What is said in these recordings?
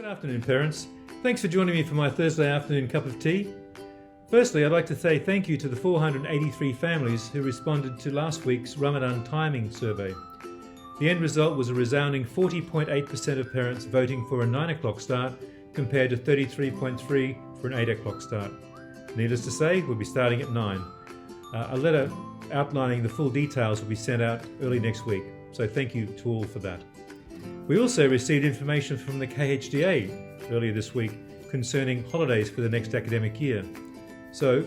Good afternoon, parents. Thanks for joining me for my Thursday afternoon cup of tea. Firstly, I'd like to say thank you to the 483 families who responded to last week's Ramadan timing survey. The end result was a resounding 40.8% of parents voting for a 9 o'clock start compared to 33.3% for an 8 o'clock start. Needless to say, we'll be starting at 9. A letter outlining the full details will be sent out early next week, so thank you to all for that. We also received information from the KHDA earlier this week concerning holidays for the next academic year. So,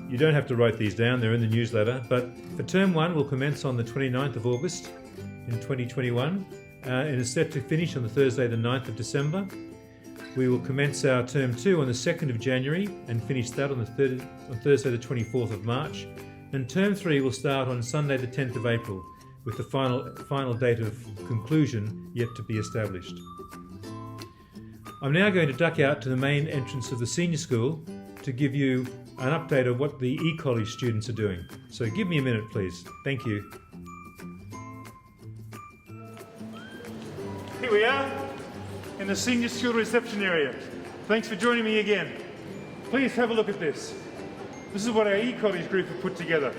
you don't have to write these down, they're in the newsletter, but for Term 1 will commence on the 29th of August in 2021 and is set to finish on the Thursday the 9th of December. We will commence our Term 2 on the 2nd of January and finish that on Thursday the 24th of March. And Term 3 will start on Sunday the 10th of April, with the final date of conclusion yet to be established. I'm now going to duck out to the main entrance of the senior school to give you an update of what the ECOllege students are doing. So give me a minute, please. Thank you. Here we are in the senior school reception area. Thanks for joining me again. Please have a look at this. This is what our ECollege group have put together.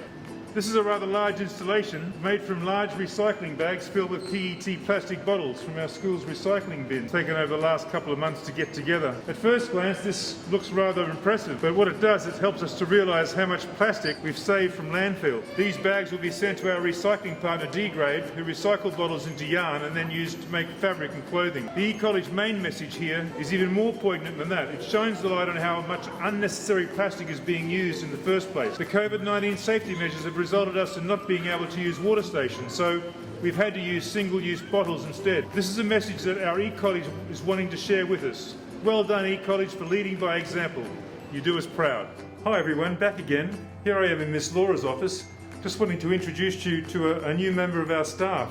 This is a rather large installation made from large recycling bags filled with PET plastic bottles from our school's recycling bin, taken over the last couple of months to get together. At first glance this looks rather impressive, but what it does, it helps us to realise how much plastic we've saved from landfill. These bags will be sent to our recycling partner D-Grade, who recycle bottles into yarn and then used to make fabric and clothing. The ECollege main message here is even more poignant than that. It shines the light on how much unnecessary plastic is being used in the first place. The COVID-19 safety measures have resulted us in not being able to use water stations, so we've had to use single-use bottles instead. This is a message that our ECollege is wanting to share with us. Well done, ECollege, for leading by example. You do us proud. Hi everyone, back again. Here I am in Miss Laura's office, just wanting to introduce you to a new member of our staff.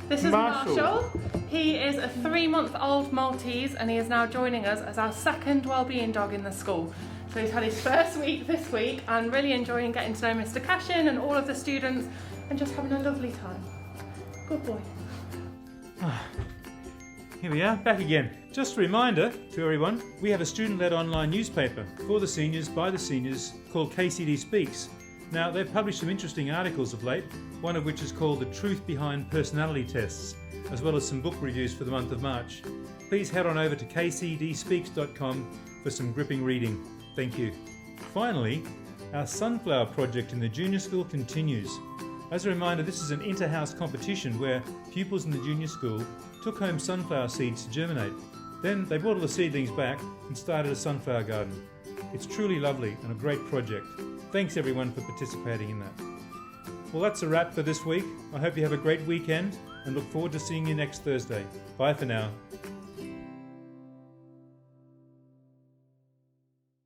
This is Marshall. He is a 3-month-old Maltese and he is now joining us as our second wellbeing dog in the school. So he's had his first week this week and really enjoying getting to know Mr. Cashin and all of the students and just having a lovely time. Good boy. Here we are, back again. Just a reminder to everyone, we have a student-led online newspaper for the seniors, by the seniors, called KCD Speaks. Now, they've published some interesting articles of late, one of which is called The Truth Behind Personality Tests, as well as some book reviews for the month of March. Please head on over to kcdspeaks.com for some gripping reading. Thank you. Finally, our sunflower project in the junior school continues. As a reminder, this is an inter-house competition where pupils in the junior school took home sunflower seeds to germinate. Then they brought all the seedlings back and started a sunflower garden. It's truly lovely and a great project. Thanks everyone for participating in that. Well, that's a wrap for this week. I hope you have a great weekend and look forward to seeing you next Thursday. Bye for now.